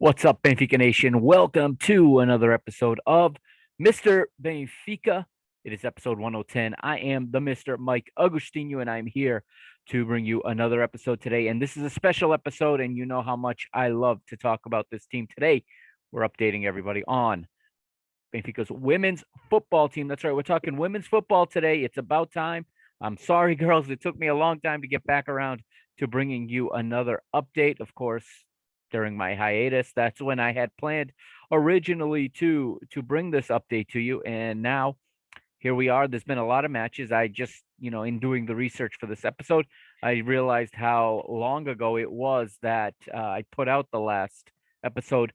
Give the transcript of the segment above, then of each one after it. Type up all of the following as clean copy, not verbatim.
What's up, Benfica Nation? Welcome to another episode of Mr. Benfica. It is episode 1010. I am the Mr. Mike Agustino, and I'm here to bring you another episode today. And this is a special episode, and you know how much I love to talk about this team today. We're updating everybody on Benfica's women's football team. That's right, we're talking women's football today. It's about time. I'm sorry, girls. It took me a long time to get back around to bringing you another update. Of course, during my hiatus, that's when I had planned originally to bring this update to you, and now here we are. There's been a lot of matches. I just, in doing the research for this episode, I realized how long ago it was that I put out the last episode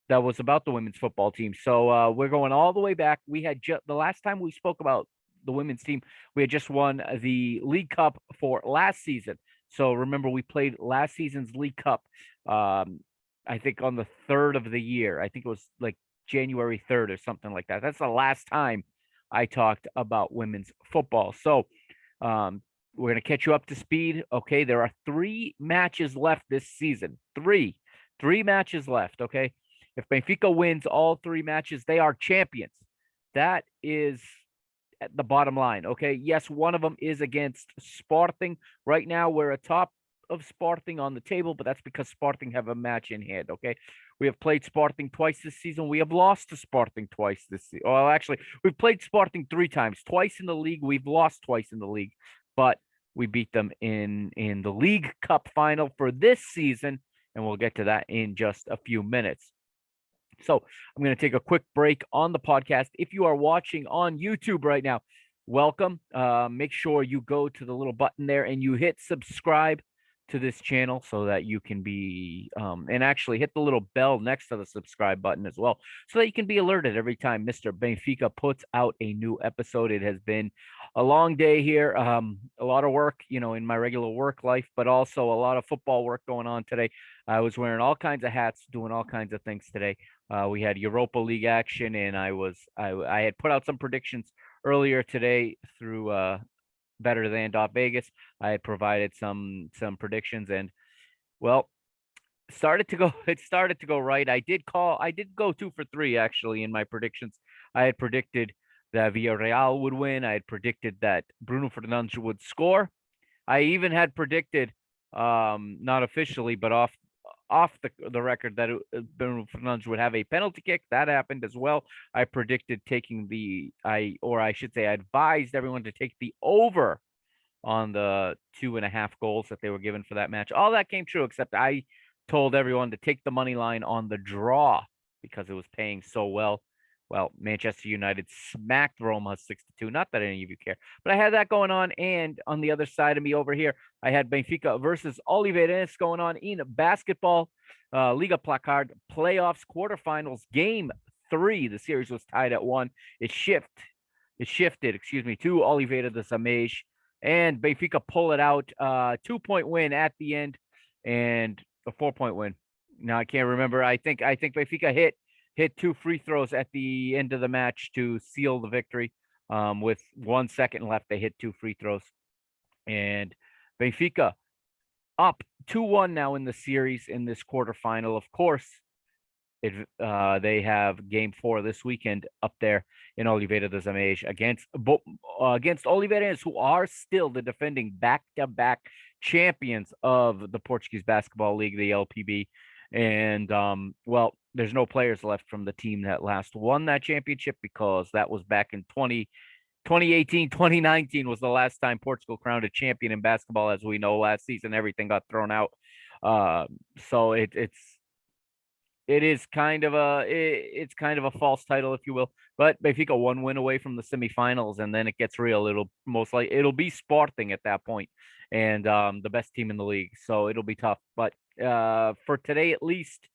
that was about the women's football team. So we're going all the way back. We had the last time we spoke about the women's team, we had just won the League Cup for last season. So remember, we played last season's League Cup. I think on the third of the year. I think it was like January 3rd or something like that. That's the last time I talked about women's football. So we're going to catch you up to speed. Okay, there are 3 matches left this season. Three matches left. Okay, if Benfica wins all 3 matches, they are champions. That is at the bottom line. Okay. Yes, one of them is against Sporting. Right now, we're atop of Sporting on the table, but that's because Sporting have a match in hand. Okay. We have played Sporting twice this season. We have lost to Sporting twice this season. Well, actually, we've played Sporting 3 times, twice in the league. We've lost twice in the league, but we beat them in the League Cup final for this season, and we'll get to that in just a few minutes. So I'm going to take a quick break on the podcast. If you are watching on YouTube right now, welcome. Make sure you go to the little button there and you hit subscribe to this channel so that you can be and actually hit the little bell next to the subscribe button as well so that you can be alerted every time Mr. Benfica puts out a new episode. It has been a long day here, a lot of work, in my regular work life, but also a lot of football work going on today. I was wearing all kinds of hats, doing all kinds of things today. We had Europa League action, and I had put out some predictions earlier today through Better Than Vegas. I had provided some predictions, and well, it started to go right. I did go 2 for 3 actually in my predictions. I had predicted that Villarreal would win. I had predicted that Bruno Fernandes would score. I even had predicted, not officially, but off the record, that Bruno Fernandes would have a penalty kick. That happened as well. I predicted I should say, I advised everyone to take the over on the 2.5 goals that they were given for that match. All that came true, except I told everyone to take the money line on the draw because it was paying so well. Well, Manchester United smacked Roma 6-2. Not that any of you care, but I had that going on. And on the other side of me over here, I had Benfica versus Oliveirense going on in basketball. Liga Placard playoffs quarterfinals game 3. The series was tied at 1. It shifted, to Oliveira de Samej, and Benfica pull it out. 2-point win at the end, and a 4-point win. Now I can't remember. I think Benfica hit 2 free throws at the end of the match to seal the victory. With 1 second left, they hit 2 free throws, and Benfica up 2-1 now in the series in this quarterfinal. Of course, they have game 4 this weekend up there in Oliveira de Zamej against Oliveirense, who are still the defending back-to-back champions of the Portuguese Basketball League, the LPB. And well, there's no players left from the team that last won that championship, because that was back in 2018, 2019 was the last time Portugal crowned a champion in basketball. As we know, last season everything got thrown out. So it's kind of a false title, if you will. But Benfica 1 win away from the semifinals, and then it gets real. It'll be Sporting at that point, and the best team in the league. So it'll be tough. But for today, at least,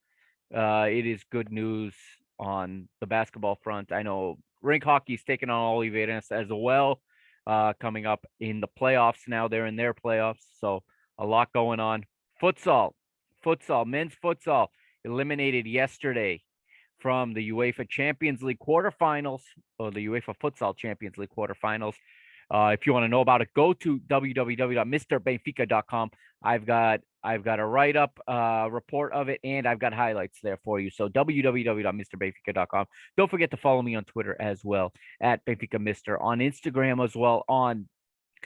it is good news on the basketball front. I know rink hockey's taking on Oliveirense as well, coming up in the playoffs now. They're in their playoffs, so a lot going on. Men's futsal eliminated yesterday from the UEFA Champions League quarterfinals, or the UEFA Futsal Champions League quarterfinals. If you want to know about it, go to www.mrbenfica.com. I've got a write up report of it, and I've got highlights there for you. So www.mrbenfica.com. Don't forget to follow me on Twitter as well at Benfica Mister, on Instagram as well on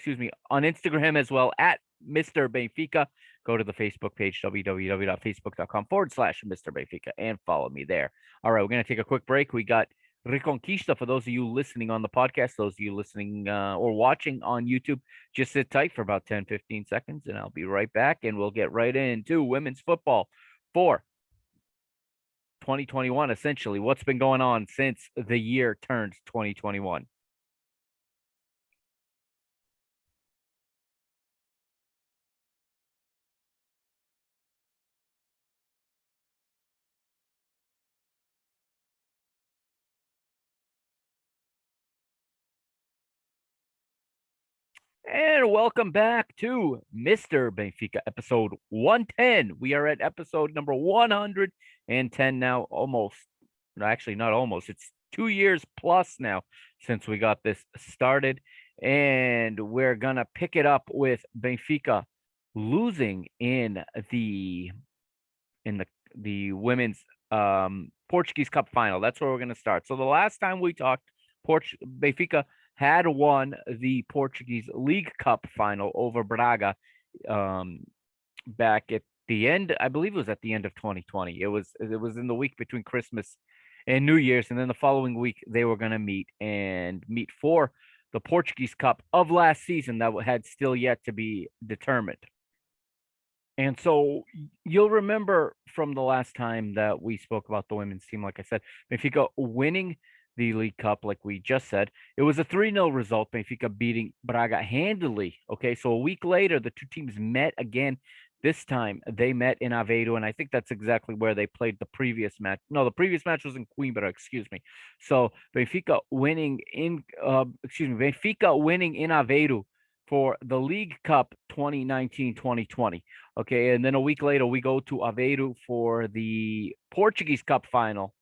Instagram as well at Mr. Benfica. Go to the Facebook page, www.facebook.com/Mr. Benfica, and follow me there. All right, we're going to take a quick break. We got Reconquista for those of you listening on the podcast, those of you listening or watching on YouTube. Just sit tight for about 10-15 seconds, and I'll be right back, and we'll get right into women's football for 2021, essentially. What's been going on since the year turned 2021? And welcome back to Mr. Benfica, episode 110. We are at episode number 110 now, almost. No, actually, not almost. It's 2 years plus now since we got this started. And we're going to pick it up with Benfica losing in the women's Portuguese Cup final. That's where we're going to start. So the last time we talked, Benfica had won the Portuguese League Cup final over Braga back at the end. I believe it was at the end of 2020. It was in the week between Christmas and New Year's, and then the following week they were going to meet for the Portuguese Cup of last season that had still yet to be determined. And so you'll remember from the last time that we spoke about the women's team, like I said, Benfica winning the League Cup, like we just said. It was a 3-0 result, Benfica beating Braga handily. Okay, so a week later, the two teams met again. This time they met in Aveiro, and I think that's exactly where they played the previous match. No, the previous match was in Coimbra, excuse me. So Benfica winning in Aveiro for the League Cup 2019-2020. Okay, and then a week later we go to Aveiro for the Portuguese Cup final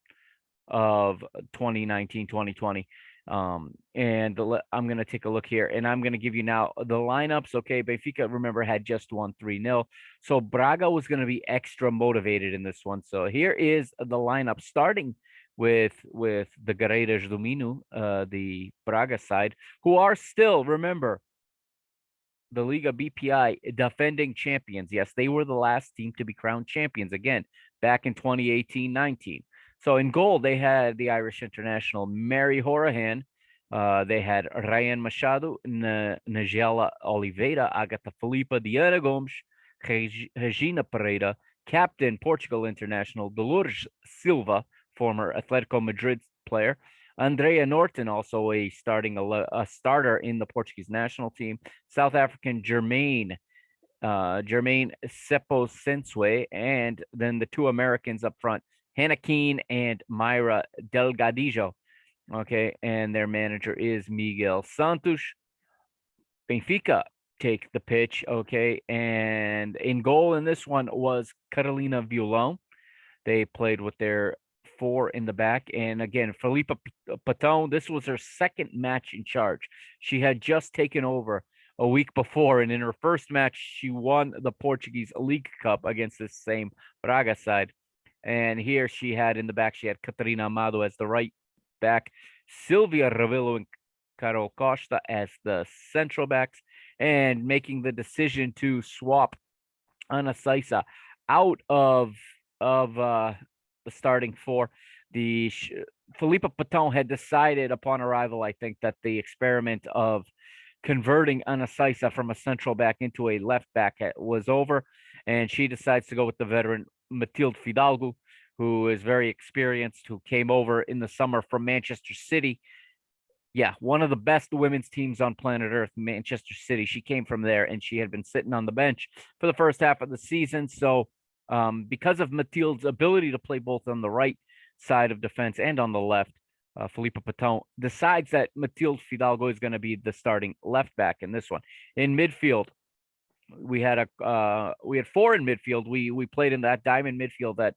of 2019-2020. And I'm going to take a look here, and I'm going to give you now the lineups. Okay, Benfica, remember, had just won 3-0. So Braga was going to be extra motivated in this one. So here is the lineup, starting with the Guerreiras do Minho, the Braga side, who are still, remember, the Liga BPI defending champions. Yes, they were the last team to be crowned champions again back in 2018-19. So in goal, they had the Irish international Mary Horahan. They had Ryan Machado, Nigella Oliveira, Agatha Filipa, Diana Gomes, Regina Pereira, captain Portugal international Dolores Silva, former Atletico Madrid player, Andrea Norton, also a starter in the Portuguese national team. South African Jermaine Seppo Sensue, and then the two Americans up front, Hannah Keane and Myra Delgadillo. Okay, and their manager is Miguel Santos. Benfica take the pitch. Okay, and in goal in this one was Carolina Violão. They played with their four in the back. And again, Felipa Patão, this was her second match in charge. She had just taken over a week before, and in her first match, she won the Portuguese League Cup against this same Braga side. And here she had in the back, she had Catarina Amado as the right back, Silvia Ravello and Carol Costa as the central backs, and making the decision to swap Ana Saisa out of the starting four. Felipe Patão had decided upon arrival, I think, that the experiment of converting Ana Saisa from a central back into a left back was over, and she decides to go with the veteran Matilde Fidalgo, who is very experienced, who came over in the summer from Manchester City. Yeah, one of the best women's teams on planet Earth, Manchester City. She came from there, and she had been sitting on the bench for the first half of the season. So because of Matilde's ability to play both on the right side of defense and on the left, Felipe Patão decides that Matilde Fidalgo is going to be the starting left back in this one. In midfield, we had four in midfield. We played in that diamond midfield that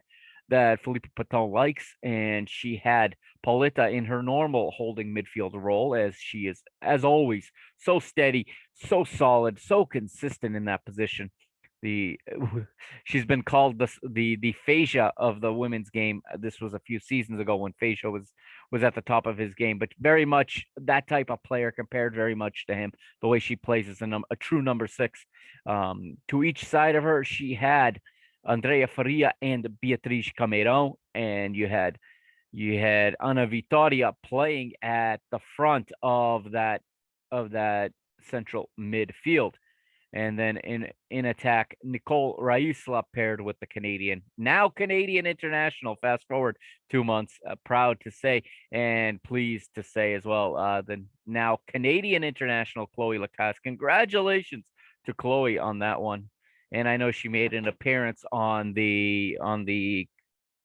that Philippe Paton likes, and she had Paulita in her normal holding midfield role, as she is, as always, so steady, so solid, so consistent in that position. The she's been called the Phasia of the women's game. This was a few seasons ago when Phasia was at the top of his game, but very much that type of player, compared very much to him. The way she plays is a true number six. To each side of her, she had Andrea Faria and Beatriz Cameron, and you had Ana Vitoria playing at the front of that central midfield. And then in attack, Nicole Raisla paired with the Canadian, now Canadian international. Fast forward 2 months, proud to say and pleased to say as well, the now Canadian international Chloe Lacasse. Congratulations to Chloe on that one. And I know she made an appearance on the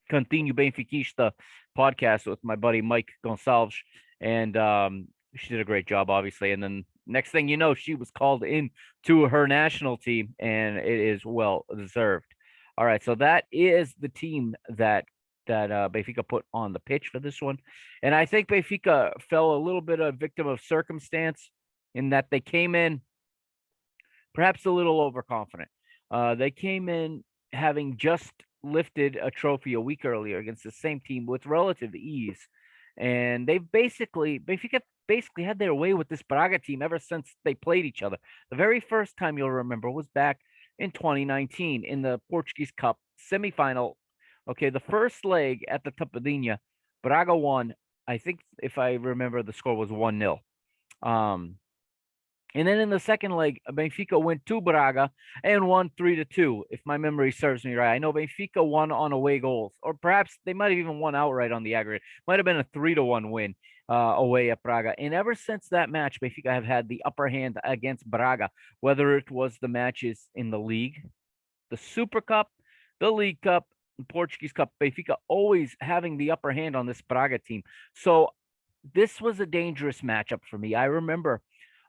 Continue Benfiquista podcast with my buddy Mike Gonçalves, and she did a great job, obviously. And then next thing you know, she was called in to her national team, and it is well deserved. All right, so that is the team that Benfica put on the pitch for this one, and I think Benfica fell a little bit a victim of circumstance in that they came in perhaps a little overconfident. They came in having just lifted a trophy a week earlier against the same team with relative ease, and Benfica basically had their way with this Braga team ever since they played each other. The very first time you'll remember was back in 2019 in the Portuguese Cup semifinal. Okay, the first leg at the Tapadinha, Braga won. I think if I remember, the score was 1-0. Um, and then in the second leg, Benfica went to Braga and won 3-2, if my memory serves me right. I know Benfica won on away goals, or perhaps they might have even won outright on the aggregate. Might have been a 3-1 win away at Braga. And ever since that match, Benfica have had the upper hand against Braga, whether it was the matches in the league, the Super Cup, the League Cup, the Portuguese Cup. Benfica always having the upper hand on this Braga team. So this was a dangerous matchup for me. I remember,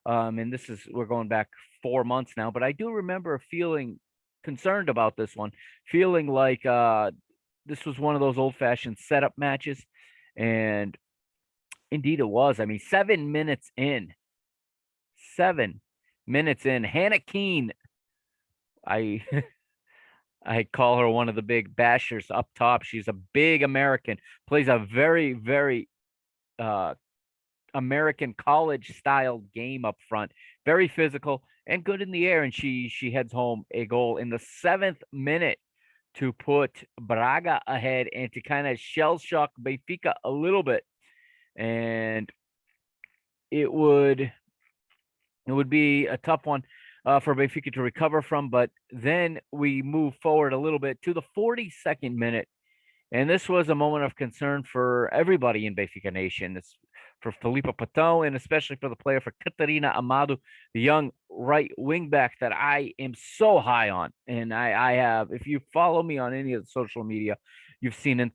and we're going back 4 months now, but I do remember feeling concerned about this one, feeling like this was one of those old-fashioned setup matches, and indeed it was. I mean, 7 minutes in, Hannah Keane, I I call her one of the big bashers up top. She's a big American, plays a very, very uh American college style game up front, very physical and good in the air. And she heads home a goal in the 7th minute to put Braga ahead and to kind of shell shock Benfica a little bit. And it would be a tough one for Benfica to recover from. But then we move forward a little bit to the 42nd minute, and this was a moment of concern for everybody in Benfica Nation. It's for Felipe Paton, and especially for the player, for Catarina Amado, the young right wing back that I am so high on. And I have, if you follow me on any of the social media, you've seen it.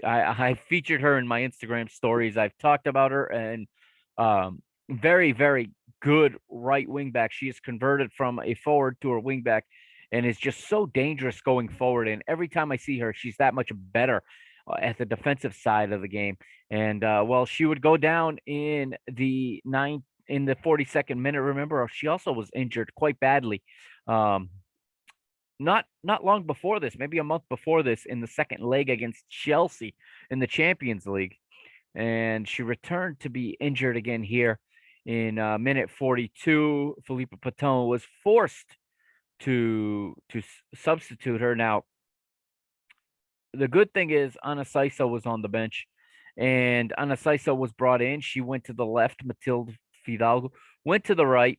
I featured her in my Instagram stories. I've talked about her, and very, very good right wing back. She is converted from a forward to a wing back and is just so dangerous going forward. And every time I see her, she's that much better at the defensive side of the game. And well, she would go down in the 42nd minute. Remember, she also was injured quite badly. Not long before this, maybe a month before this, in the second leg against Chelsea in the Champions League, and she returned to be injured again here in minute 42. Felipe Paton was forced to substitute her. Now, the good thing is Anasaisa was on the bench, and Anasaisa was brought in. She went to the left. Matilde Fidalgo went to the right,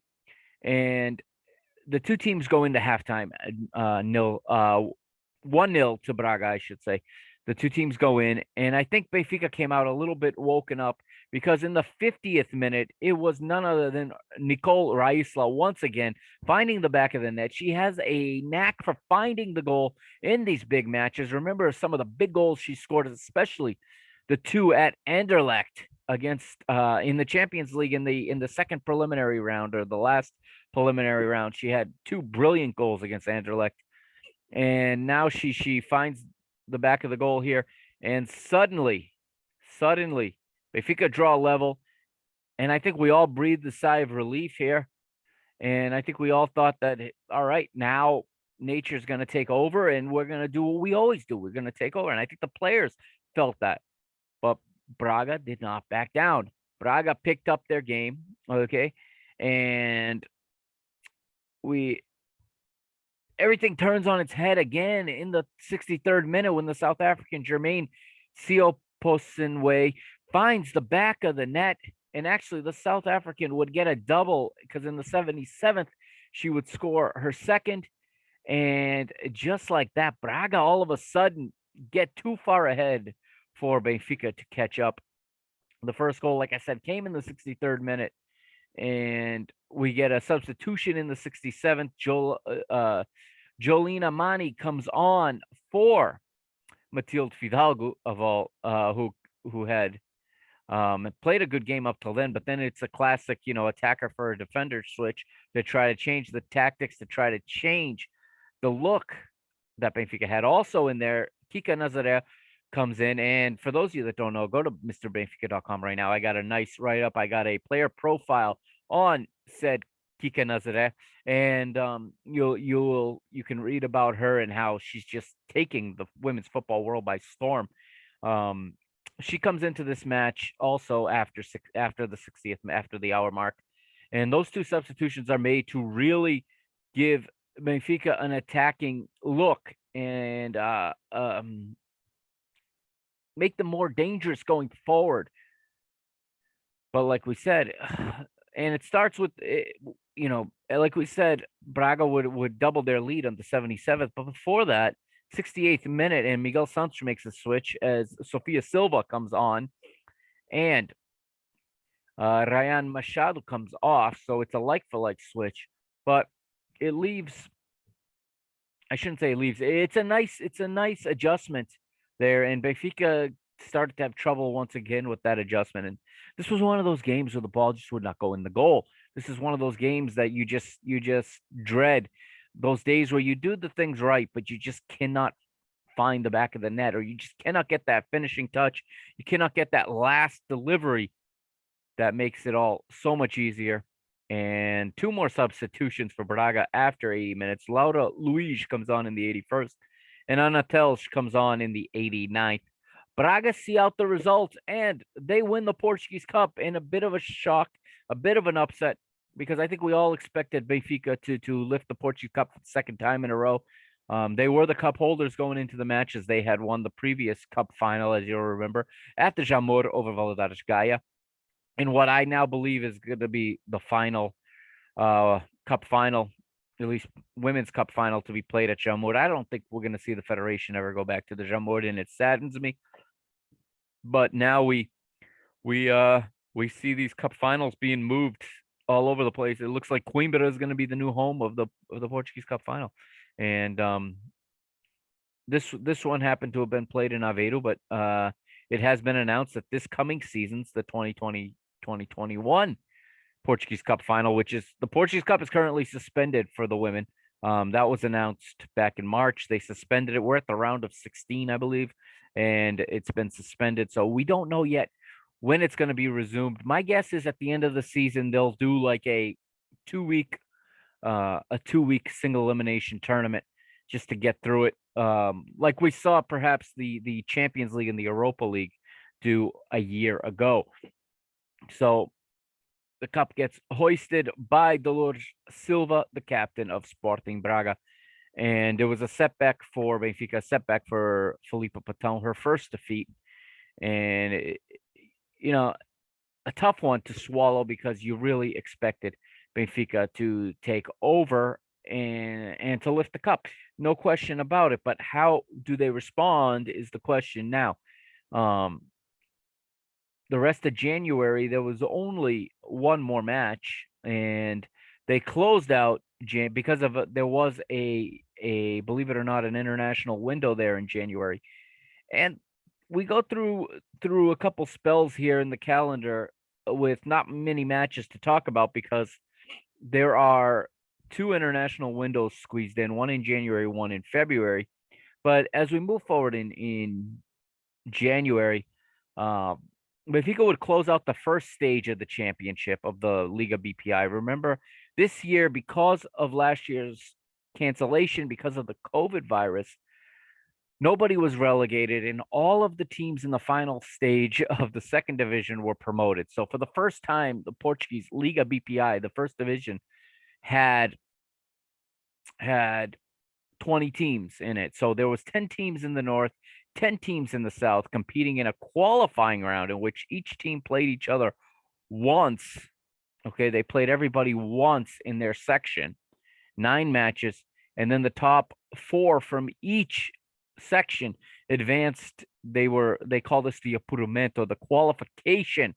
and the two teams go into halftime nil 1-0 to Braga, I should say. The two teams go in, and I think Benfica came out a little bit woken up, because in the 50th minute, it was none other than Nicole Raisla once again finding the back of the net. She has a knack for finding the goal in these big matches. Remember some of the big goals she scored, especially the two at Anderlecht against in the Champions League in the second preliminary round, or the last preliminary round. She had two brilliant goals against Anderlecht, and now she finds the back of the goal here, and suddenly, Benfica draw level, and I think we all breathed a sigh of relief here, and I think we all thought that, all right, now nature's going to take over, and we're going to do what we always do. We're going to take over, and I think the players felt that, but Braga did not back down. Braga picked up their game, okay, and we everything turns on its head again in the 63rd minute when the South African Jermaine Sioposenwe finds the back of the net. And actually, the South African would get a double because in the 77th, she would score her second. And just like that, Braga all of a sudden get too far ahead for Benfica to catch up. The first goal, like I said, came in the 63rd minute. And we get a substitution in the 67th. Jolina Mani comes on for Matilde Fidalgo of all, who had played a good game up till then, but then it's a classic, attacker for a defender switch to try to change the tactics, to try to change the look that Benfica had. Also in there, Kika Nazaré comes in, and for those of you that don't know, go to MrBenfica.com right now. I got a nice write up. I got a player profile on said Kika Nazaré, and you can read about her and how she's just taking the women's football world by storm. She comes into this match also after the 60th, after the hour mark, and those two substitutions are made to really give Benfica an attacking look and make them more dangerous going forward. But like we said, and it starts with, like we said, Braga would double their lead on the 77th. But before that, 68th minute, and Miguel Santos makes a switch as Sofia Silva comes on, and Ryan Machado comes off. So it's a like-for-like switch, but it leaves. I shouldn't say it leaves. It's a nice adjustment there, and Benfica started to have trouble once again with that adjustment. And this was one of those games where the ball just would not go in the goal. This is one of those games that you just dread. Those days where you do the things right, but you just cannot find the back of the net, or you just cannot get that finishing touch. You cannot get that last delivery that makes it all so much easier. And two more substitutions for Braga after 80 minutes. Laura Luiz comes on in the 81st, and Ana Telsch comes on in the 89th. Braga see out the result, and they win the Portuguese Cup in a bit of a shock, a bit of an upset, because I think we all expected Benfica to lift the Portuguese Cup for the second time in a row. They were the cup holders going into the match, as they had won the previous cup final, as you'll remember, at the Jamor over Valadares Gaia. And what I now believe is going to be the final cup final, at least women's cup final, to be played at Jamor. I don't think we're going to see the federation ever go back to the Jamor, and it saddens me. But now we see these cup finals being moved all over the place. It looks like Coimbra is going to be the new home of the Portuguese Cup final, and this one happened to have been played in Aveiro, but it has been announced that this coming season's the 2020-2021 Portuguese Cup final, which is the Portuguese Cup is currently suspended for the women. That was announced back in March. They suspended it. We're at the round of 16, I believe, and it's been suspended. So we don't know yet when it's going to be resumed. My guess is at the end of the season, they'll do like a 2-week single elimination tournament just to get through it. Like we saw perhaps the Champions League and the Europa League do a year ago. So the cup gets hoisted by Dolores Silva, the captain of Sporting Braga. And it was a setback for Benfica, a setback for Filipa Patão, her first defeat. And, a tough one to swallow, because you really expected Benfica to take over and to lift the cup. No question about it. But how do they respond is the question now. The rest of January, there was only one more match, and they closed out because of there was a believe it or not, an international window there in January. And we go through a couple spells here in the calendar with not many matches to talk about, because there are two international windows squeezed in, one in January, one in February. But as we move forward in January, um, Benfica would close out the first stage of the championship of the Liga BPI. Remember, this year, because of last year's cancellation, because of the COVID virus, nobody was relegated, and all of the teams in the final stage of the second division were promoted. So for the first time, the Portuguese Liga BPI, the first division, had had 20 teams in it. So there was 10 teams in the north, 10 teams in the south competing in a qualifying round in which each team played each other once. Okay, they played everybody once in their section, 9 matches, and then the top 4 from each section advanced. They call this the apurumento, the qualification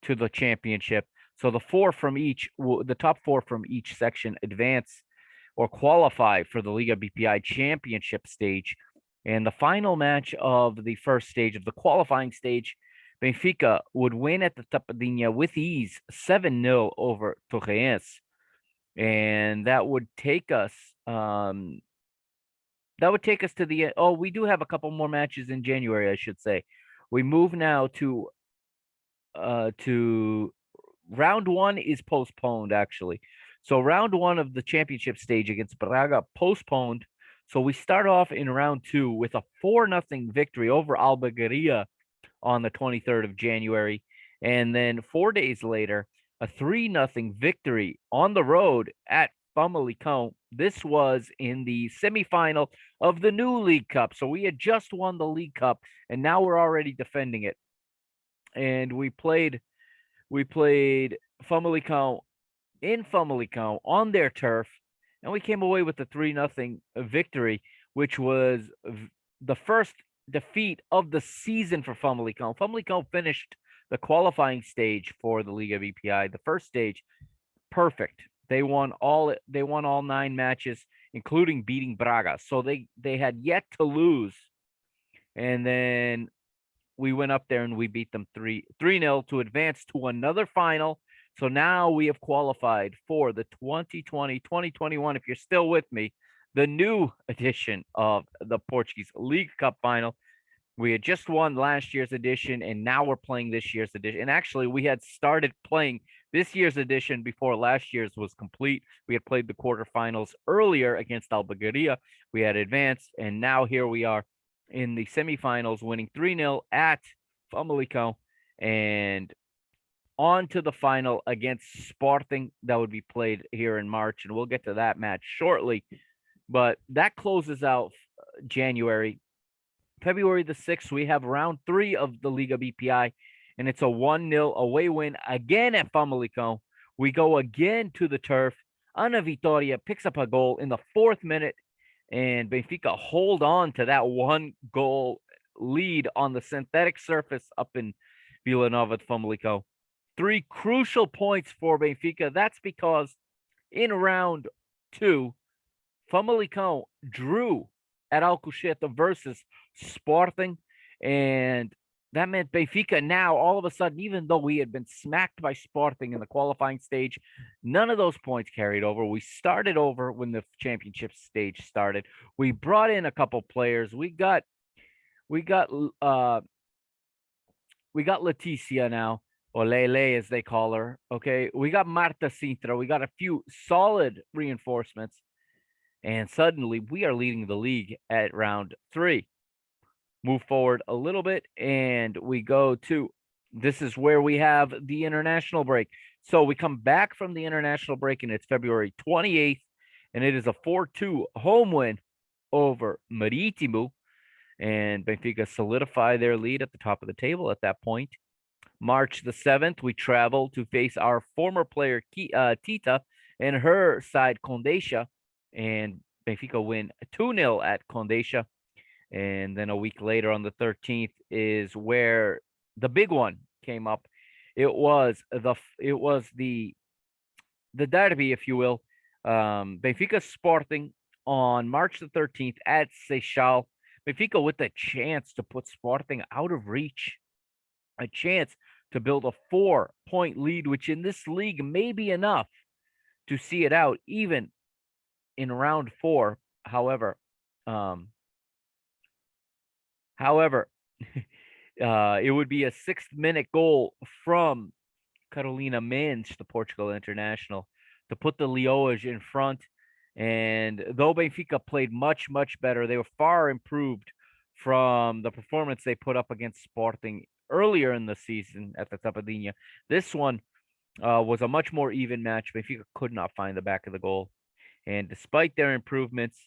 to the championship. So the top 4 from each section advance or qualify for the Liga BPI championship stage. And the final match of the first stage of the qualifying stage, Benfica would win at the Tapadinha with ease 7-0 over Torreense. And that would take us to the we do have a couple more matches in January, I should say. We move now to round 1 is postponed, actually. So round 1 of the championship stage against Braga postponed. So we start off in round 2 with a 4-0 victory over Albergaria on the 23rd of January. And then 4 days later, a 3-0 victory on the road at Famalicão. This was in the semifinal of the new League Cup. So we had just won the League Cup, and now we're already defending it. And we played Famalicão in Famalicão on their turf, and we came away with a 3-0 victory, which was the first defeat of the season for Famalicão. Famalicão finished the qualifying stage for the Liga BPI, the first stage, perfect. They won all 9 matches, including beating Braga. So they had yet to lose. And then we went up there and we beat them 3-0 to advance to another final. So now we have qualified for the 2020-2021, if you're still with me, the new edition of the Portuguese League Cup final. We had just won last year's edition, and now we're playing this year's edition. And actually, we had started playing this year's edition before last year's was complete. We had played the quarterfinals earlier against Albergaria. We had advanced, and now here we are in the semifinals, winning 3-0 at Famalicão, and on to the final against Sporting that would be played here in March, and we'll get to that match shortly. But that closes out January. February the 6th, we have round 3 of the Liga BPI, and it's a 1-0 away win again at Famalicão. We go again to the turf. Ana Vitória picks up a goal in the 4th minute, and Benfica hold on to that 1-goal lead on the synthetic surface up in Vila Nova de Famalicão. 3 crucial points for Benfica. That's because in round 2, Famalicão drew at Alcochete versus Sporting, and that meant Benfica now, all of a sudden, even though we had been smacked by Sporting in the qualifying stage, none of those points carried over. We started over when the championship stage started. We brought in a couple players. We got Leticia now, or Lele as they call her. Okay, we got Marta Sintra. We got a few solid reinforcements, and suddenly we are leading the league at round 3. Move forward a little bit, and we go to, this is where we have the international break. So we come back from the international break, and it's February 28th, and it is a 4-2 home win over Marítimo, and Benfica solidify their lead at the top of the table at that point. March the 7th, we travel to face our former player Tita and her side Condeixa, and Benfica win 2-0 at Condeixa. And then a week later, on the 13th, is where the big one came up. It was the derby, if you will. Benfica Sporting on March the 13th at Seixal. Benfica with a chance to put Sporting out of reach, a chance to build a 4-point lead, which in this league may be enough to see it out, even in round 4. However, However, it would be a 6th-minute goal from Carolina Mendes, the Portugal international, to put the Leoas in front. And though Benfica played much, much better, they were far improved from the performance they put up against Sporting earlier in the season at the Tapadinha. This one was a much more even match. Benfica could not find the back of the goal. And despite their improvements,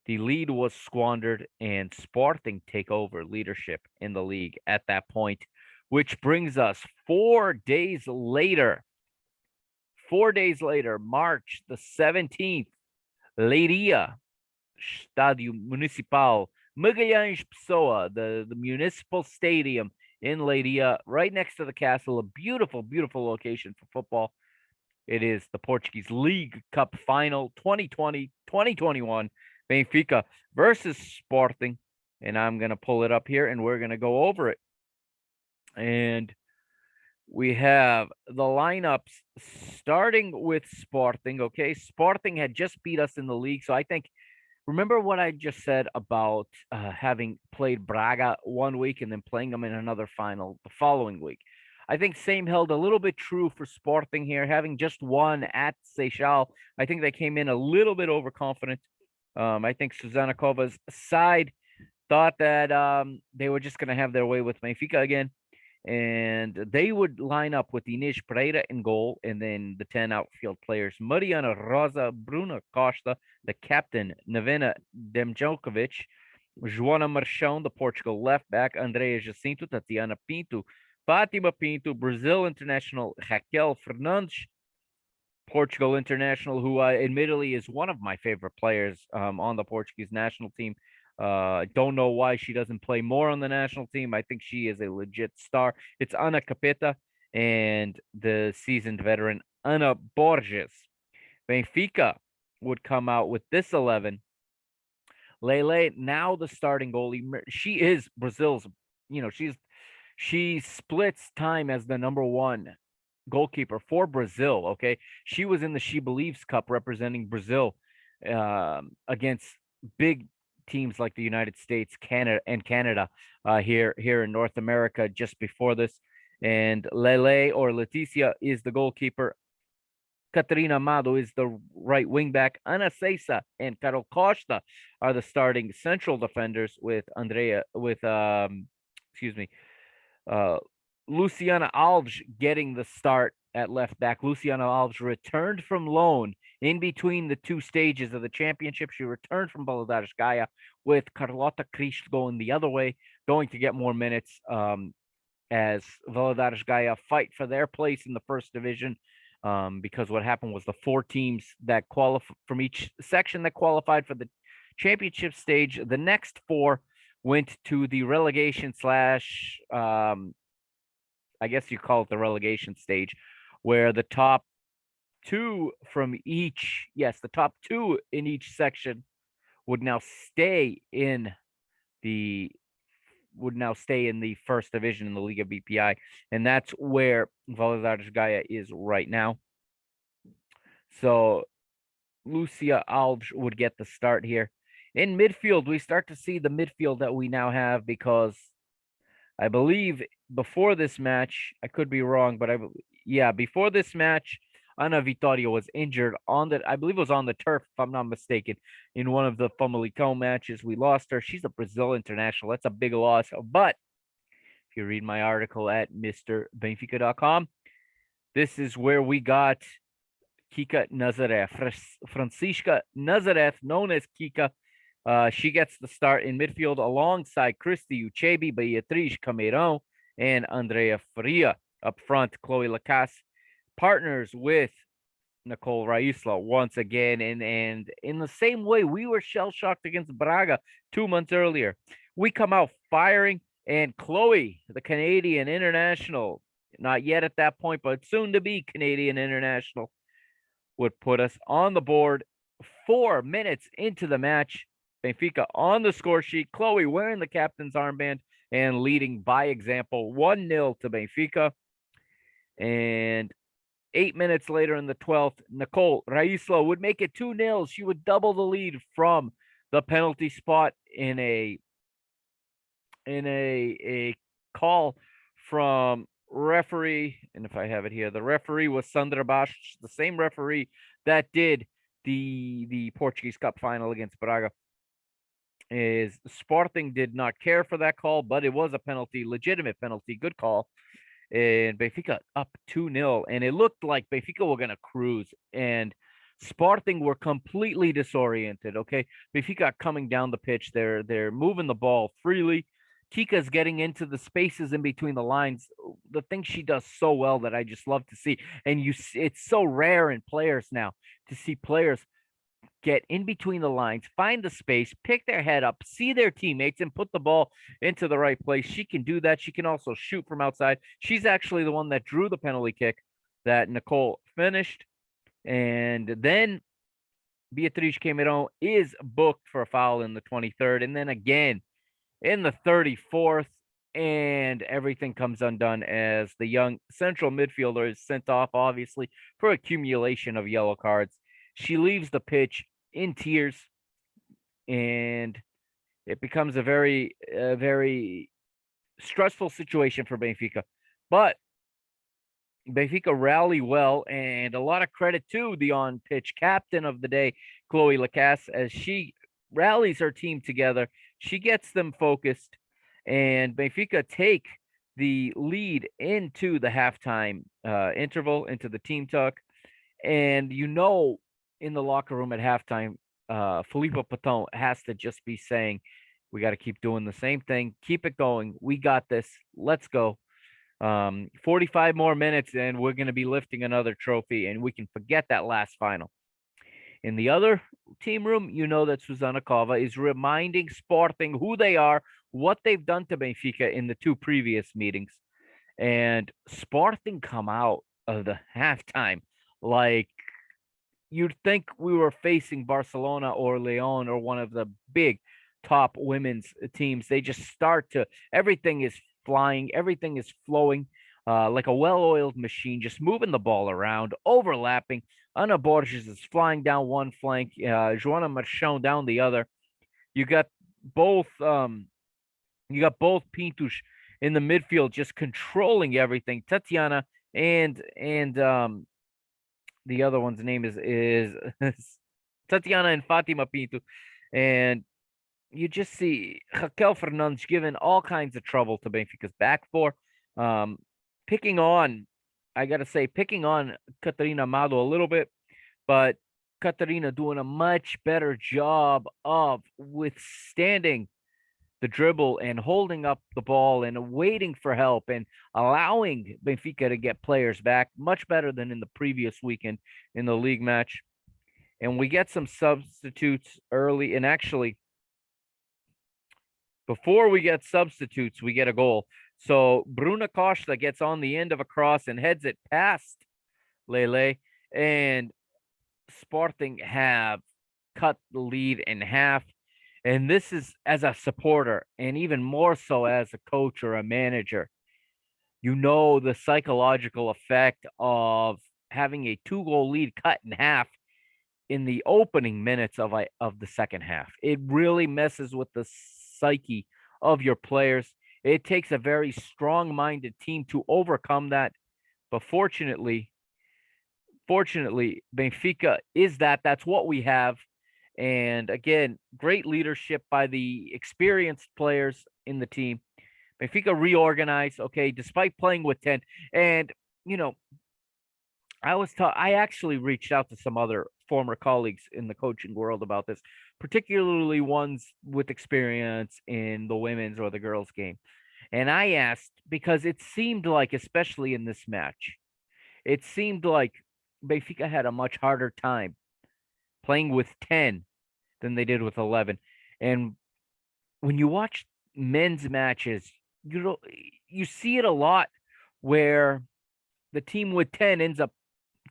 the lead was squandered and Sporting take over leadership in the league at that point, which brings us 4 days later. 4 days later, March the 17th, Leiria, Estádio Municipal, Magalhães Pessoa, the municipal stadium in Leiria, right next to the castle. A beautiful, beautiful location for football. It is the Portuguese League Cup final 2020-2021, Benfica versus Sporting. And I'm going to pull it up here and we're going to go over it. And we have the lineups starting with Sporting. Okay, Sporting had just beat us in the league. So I think, remember what I just said about having played Braga one week and then playing them in another final the following week. I think same held a little bit true for Sporting here, having just won at Seixal. I think they came in a little bit overconfident. I think Susana Kova's side thought that they were just going to have their way with Benfica again. And they would line up with Inês Pereira in goal, and then the 10 outfield players, Mariana Rosa, Bruna Costa, the captain, Nevena Demjokovic, Joana Marchão, the Portugal left back, Andrea Jacinto, Tatiana Pinto, Fátima Pinto, Brazil international Raquel Fernandes, Portugal international, who admittedly is one of my favorite players on the Portuguese national team. I don't know why she doesn't play more on the national team. I think she is a legit star. It's Ana Capeta and the seasoned veteran Ana Borges. Benfica would come out with this 11. Lele, now the starting goalie. She is Brazil's, she splits time as the number one goalkeeper for Brazil. Okay, she was in the She Believes Cup representing Brazil against big teams like the United States, Canada here in North America just before this. And Lele or Leticia is the goalkeeper. Catarina Amado is the right wing back. Ana Seisa and Carol Costa are the starting central defenders with Luciana Alves getting the start at left back. Luciana Alves returned from loan in between the two stages of the championship. She returned from Valadares Gaia with Carlota Cristo going the other way, going to get more minutes as Valadares Gaia fight for their place in the first division. Because what happened was the 4 teams that qualify from each section that qualified for the championship stage, the next 4 went to the relegation slash I guess you call it the relegation stage, where the top 2 from each, the top 2 in each section would now stay in the first division in the Liga BPI, and that's where Valadares Gaia is right now. So Lucia Alves would get the start here. In midfield, we start to see the midfield that we now have, because I believe before this match, I could be wrong, but before this match, Ana Vitória was injured I believe it was on the turf, if I'm not mistaken, in one of the Famalicão matches. We lost her. She's a Brazil international. That's a big loss. But if you read my article at MrBenfica.com, this is where we got Kika Nazareth, Francisca Nazareth, known as Kika. She gets the start in midfield alongside Christy Uchebi, Beatriz Cameirão, and Andrea Faria. Up front, Chloe Lacasse partners with Nicole Raisla once again. And in the same way, we were shell-shocked against Braga 2 months earlier. We come out firing, and Chloe, the Canadian international, not yet at that point, but soon to be Canadian international, would put us on the board 4 minutes into the match. Benfica on the score sheet. Chloe wearing the captain's armband and leading by example 1-0 to Benfica. And 8 minutes later in the 12th, Nicole Raisla would make it 2-0. She would double the lead from the penalty spot in a in a call from referee, and if I have it here, the referee was Sandra Bash, the same referee that did the Portuguese Cup final against Braga. Is Sporting did not care for that call, but it was a penalty, legitimate penalty, good call. And Benfica up 2-0, and it looked like Benfica were gonna cruise, and Sporting were completely disoriented. Okay, Benfica coming down the pitch, they're moving the ball freely. Kika's getting into the spaces in between the lines. The thing she does so well that I just love to see, and it's so rare in players now to see players get in between the lines, find the space, pick their head up, see their teammates, and put the ball into the right place. She can do that. She can also shoot from outside. She's actually the one that drew the penalty kick that Nicole finished. And then Beatriz Cameron is booked for a foul in the 23rd. And then again in the 34th. And everything comes undone as the young central midfielder is sent off, obviously, for accumulation of yellow cards. She leaves the pitch in tears, and it becomes a very stressful situation for Benfica. But Benfica rally well, and a lot of credit to the on-pitch captain of the day, Chloe Lacasse, as she rallies her team together. She gets them focused, and Benfica take the lead into the halftime interval, into the team talk. And in the locker room at halftime, Filippo Paton has to just be saying, we got to keep doing the same thing. Keep it going. We got this. Let's go. 45 more minutes and we're going to be lifting another trophy, and we can forget that last final. In the other team room, that Susana Cova is reminding Sporting who they are, what they've done to Benfica in the two previous meetings. And Sporting come out of the halftime like you'd think we were facing Barcelona or Leon or one of the big top women's teams. They just start to, everything is flying, everything is flowing like a well oiled machine, just moving the ball around, overlapping. Ana Borges is flying down one flank, Joana Marchão down the other. You got both Pintus in the midfield just controlling everything. Tatiana and the other one's name is Tatiana and Fatima Pinto. And you just see Raquel Fernandes giving all kinds of trouble to Benfica's back four. Picking on, I got to say, picking on Catarina Amado a little bit, but Catarina doing a much better job of withstanding the dribble and holding up the ball and waiting for help and allowing Benfica to get players back much better than in the previous weekend in the league match. And we get some substitutes early. And actually, before we get substitutes, we get a goal. So Bruna Costa gets on the end of a cross and heads it past Lele. And Sporting have cut the lead in half. And this is, as a supporter, and even more so as a coach or a manager, the psychological effect of having a 2-goal lead cut in half in the opening minutes of the second half. It really messes with the psyche of your players. It takes a very strong-minded team to overcome that. But fortunately, Benfica is that. That's what we have. And again, great leadership by the experienced players in the team. Benfica reorganized, okay, despite playing with 10. And, I actually reached out to some other former colleagues in the coaching world about this, particularly ones with experience in the women's or the girls' game. And I asked, because it seemed like, especially in this match, it seemed like Benfica had a much harder time playing with 10 than they did with 11. And when you watch men's matches, you see it a lot where the team with 10 ends up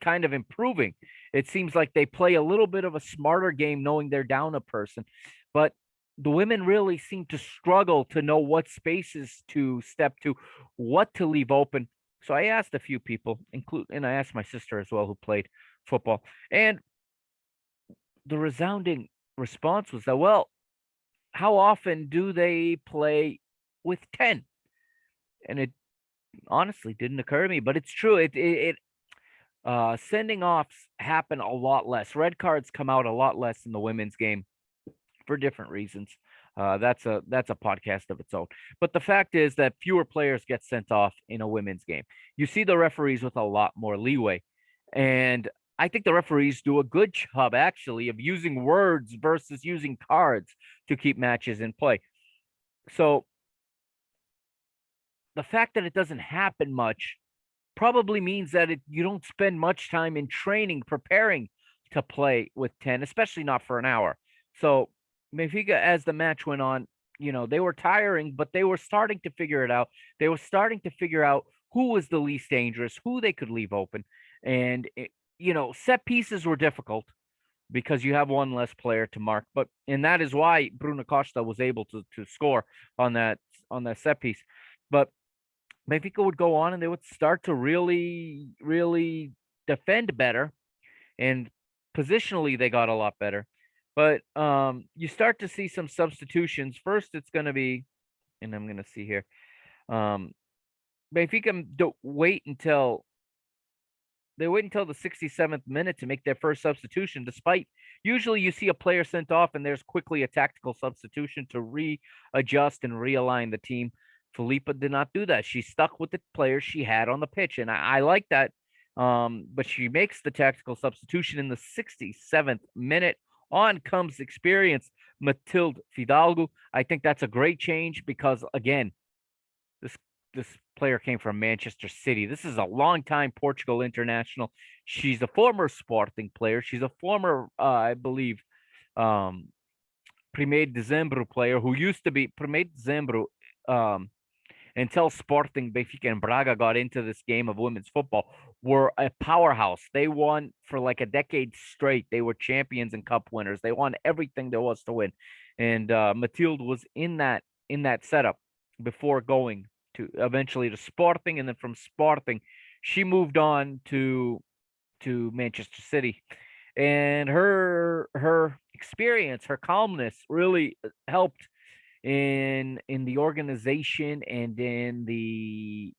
kind of improving. It seems like they play a little bit of a smarter game knowing they're down a person. But the women really seem to struggle to know what spaces to step to, what to leave open. So I asked a few people, and I asked my sister as well, who played football. And the resounding response was that, well, how often do they play with 10. And it honestly didn't occur to me, but it's true. Sending offs happen a lot less. Red cards come out a lot less in the women's game for different reasons. That's a podcast of its own. But the fact is that fewer players get sent off in a women's game. You see the referees with a lot more leeway, and I think the referees do a good job actually of using words versus using cards to keep matches in play. So the fact that it doesn't happen much probably means that you don't spend much time in training preparing to play with 10, especially not for an hour. So Benfica, as the match went on, they were tiring, but they were starting to figure it out. They were starting to figure out who was the least dangerous, who they could leave open. And, set pieces were difficult because you have one less player to mark. And that is why Bruno Costa was able to score on that set piece. But Benfica would go on and they would start to really, really defend better. And positionally, they got a lot better. But you start to see some substitutions. First, it's going to be, and I'm going to see here, Benfica don't wait until the 67th minute to make their first substitution, despite usually you see a player sent off and there's quickly a tactical substitution to readjust and realign the team. Felipe did not do that. She stuck with the players she had on the pitch, and I like that. But she makes the tactical substitution in the 67th minute. On comes experience Matilde Fidalgo. I think that's a great change because, again, this player came from Manchester City. This is a long-time Portugal international. She's a former Sporting player. She's a former, I believe, Primeiro Dezembro player who used to be Primeiro Dezembro until Sporting, Benfica, and Braga got into this game of women's football, were a powerhouse. They won for like a decade straight. They were champions and cup winners. They won everything there was to win. And Matilde was in that setup before going to eventually to Sporting, and then from Sporting, she moved on to Manchester City. And her experience, her calmness really helped in the organization and in the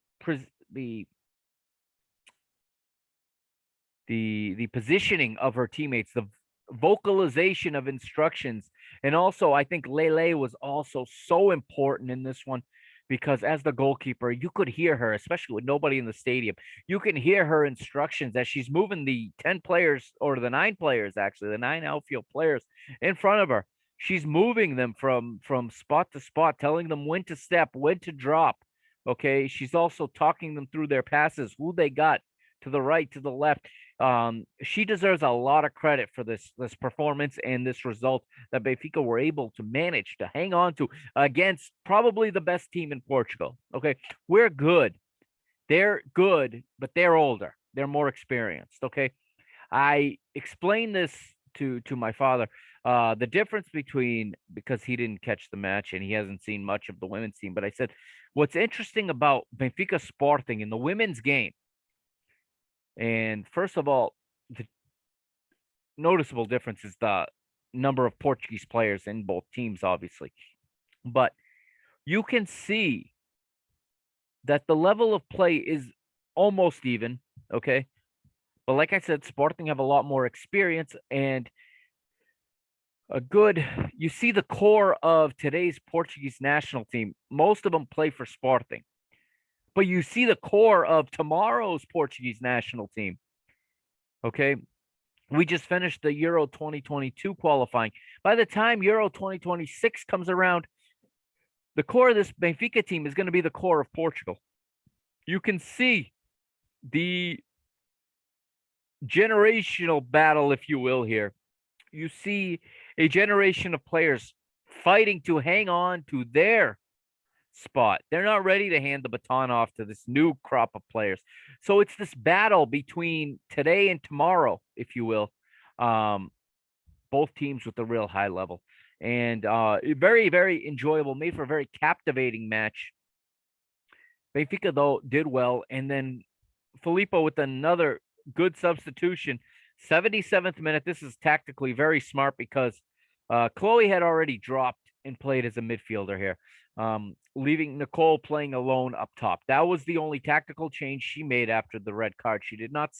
positioning of her teammates, the vocalization of instructions. And also I think Lele was also so important in this one because as the goalkeeper, you could hear her, especially with nobody in the stadium. You can hear her instructions as she's moving the 10 players, or the 9 players, actually, the 9 outfield players in front of her. She's moving them from spot to spot, telling them when to step, when to drop. Okay. She's also talking them through their passes, who they got to the right, to the left. She deserves a lot of credit for this performance and this result that Benfica were able to manage to hang on to against probably the best team in Portugal. Okay, we're good. They're good, but they're older. They're more experienced. Okay, I explained this to my father. The difference between, because he didn't catch the match and he hasn't seen much of the women's team, but I said, what's interesting about Benfica Sporting in the women's game, and first of all, the noticeable difference is the number of Portuguese players in both teams, obviously. But you can see that the level of play is almost even, okay? But like I said, Sporting have a lot more experience and you see the core of today's Portuguese national team. Most of them play for Sporting. But you see the core of tomorrow's Portuguese national team. Okay. We just finished the Euro 2022 qualifying. By the time Euro 2026 comes around, the core of this Benfica team is going to be the core of Portugal. You can see the generational battle, if you will, here. You see a generation of players fighting to hang on to their spot. They're not ready to hand the baton off to this new crop of players. So it's this battle between today and tomorrow, if you will. Both teams with a real high level. And very, very enjoyable, made for a very captivating match. Benfica, though, did well. And then Filippo with another good substitution. 77th minute. This is tactically very smart because Chloe had already dropped and played as a midfielder here, leaving Nicole playing alone up top. That was the only tactical change she made after the red card. She did not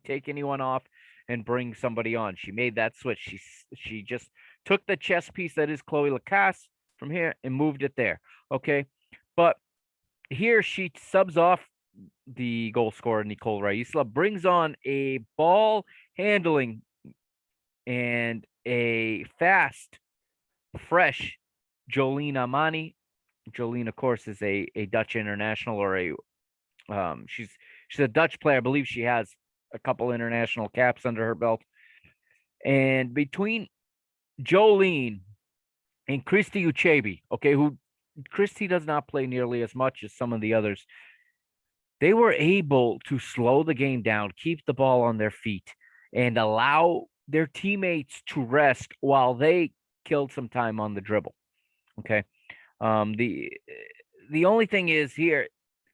take anyone off and bring somebody on. She made that switch. She just took the chess piece that is Chloe Lacasse from here and moved it there. Okay, but here she subs off the goal scorer Nicole Raisla, brings on a ball handling and a fast, fresh Jolene Amani. Jolene, of course, is a Dutch international, or a she's a Dutch player. I believe she has a couple international caps under her belt. And between Jolene and Christy Uchebi, okay, who Christy does not play nearly as much as some of the others, they were able to slow the game down, keep the ball on their feet, and allow their teammates to rest while they killed some time on the dribble. Okay. The only thing is here,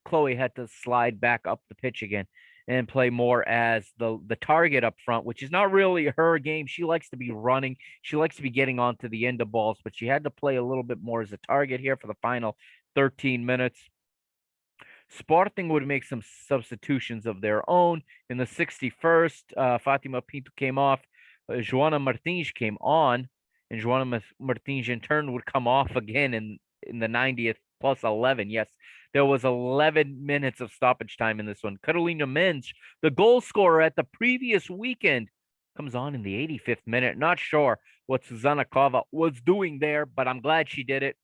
Chloe had to slide back up the pitch again and play more as the target up front, which is not really her game. She likes to be running. She likes to be getting onto the end of balls, but she had to play a little bit more as a target here for the final 13 minutes. Sporting would make some substitutions of their own. In the 61st, Fatima Pinto came off. Joana Martins came on, and Joana Martins in turn would come off again in the 90th plus 11. Yes, there was 11 minutes of stoppage time in this one. Carolina Mensch, the goal scorer at the previous weekend, comes on in the 85th minute. Not sure what Susanna Kova was doing there, but I'm glad she did it.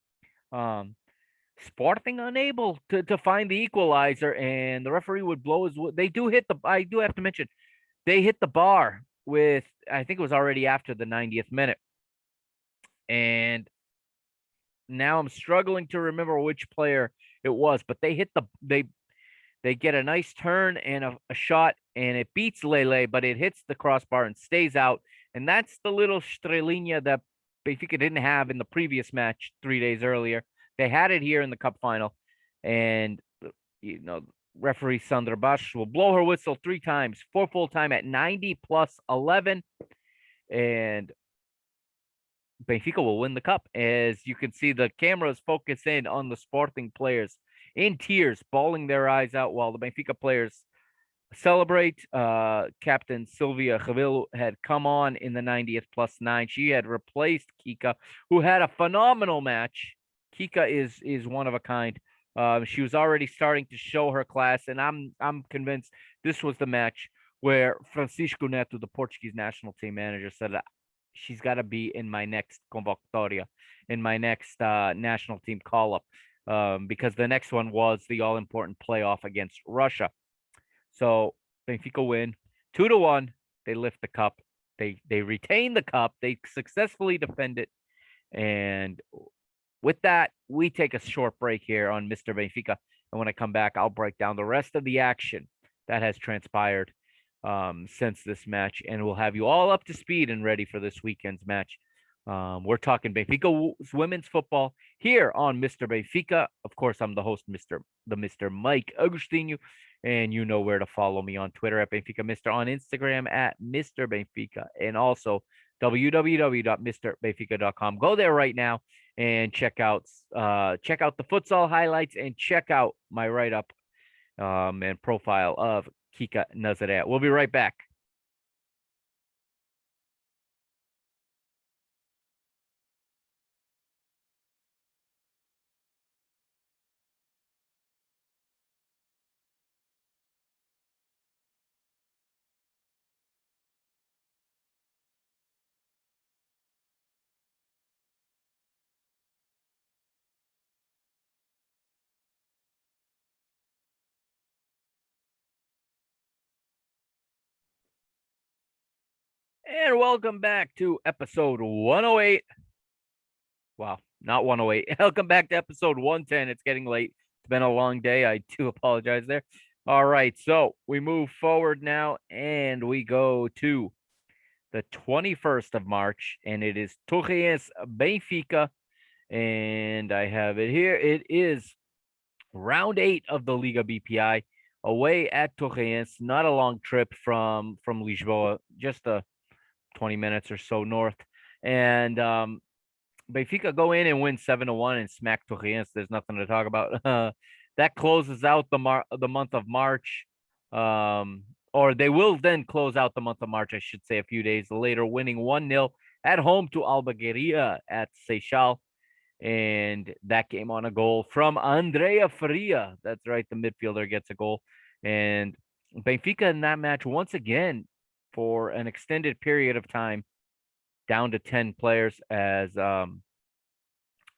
Sporting unable to find the equalizer, and the referee would blow his. They do hit the. I do have to mention, they hit the bar with. I think it was already after the 90th minute, and now I'm struggling to remember which player it was, but they hit the. They get a nice turn and a shot, and it beats Lele, but it hits the crossbar and stays out, and that's the little Strelinha that Benfica didn't have in the previous match 3 days earlier. They had it here in the cup final, and referee Sandra Bash will blow her whistle 3 times for full time at 90 plus 11, and Benfica will win the cup. As you can see, the cameras focus in on the Sporting players in tears, bawling their eyes out, while the Benfica players celebrate. Captain Sylvia Javil had come on in the 90th plus 9. She had replaced Kika, who had a phenomenal match. Kika is one of a kind. She was already starting to show her class, and I'm convinced this was the match where Francisco Neto, the Portuguese national team manager, said she's got to be in my next convocatoria, in my next national team call up, because the next one was the all important playoff against Russia. So Benfica win 2-1. They lift the cup. They retain the cup. They successfully defend it, and with that, we take a short break here on Mr. Benfica. And when I come back, I'll break down the rest of the action that has transpired since this match. And we'll have you all up to speed and ready for this weekend's match. We're talking Benfica women's football here on Mr. Benfica. Of course, I'm the host, Mr. Mike Agustinho. And you know where to follow me on Twitter at Benfica Mister, on Instagram at Mr. Benfica, and also www.mrbenfica.com. Go there right now and check out the futsal highlights, and check out my write-up and profile of Kika Nazaret. We'll be right back. And welcome back to episode 108. Wow, not 108. Welcome back to episode 110. It's getting late. It's been a long day. I do apologize there. All right, so we move forward now, and we go to the 21st of March, and it is Torres Benfica, and I have it here. It is round 8 of the Liga BPI, away at Torres. Not a long trip from Lisboa, just a 20 minutes or so north. And Benfica go in and win 7-1 and smack Torrens. There's nothing to talk about. That closes out the month of March. Um, or they will then close out the month of March, I should say, a few days later, winning 1-0 at home to Albageria at Seixal. And that came on a goal from Andrea Faria. That's right, the midfielder gets a goal. And Benfica in that match, once again, for an extended period of time, down to 10 players as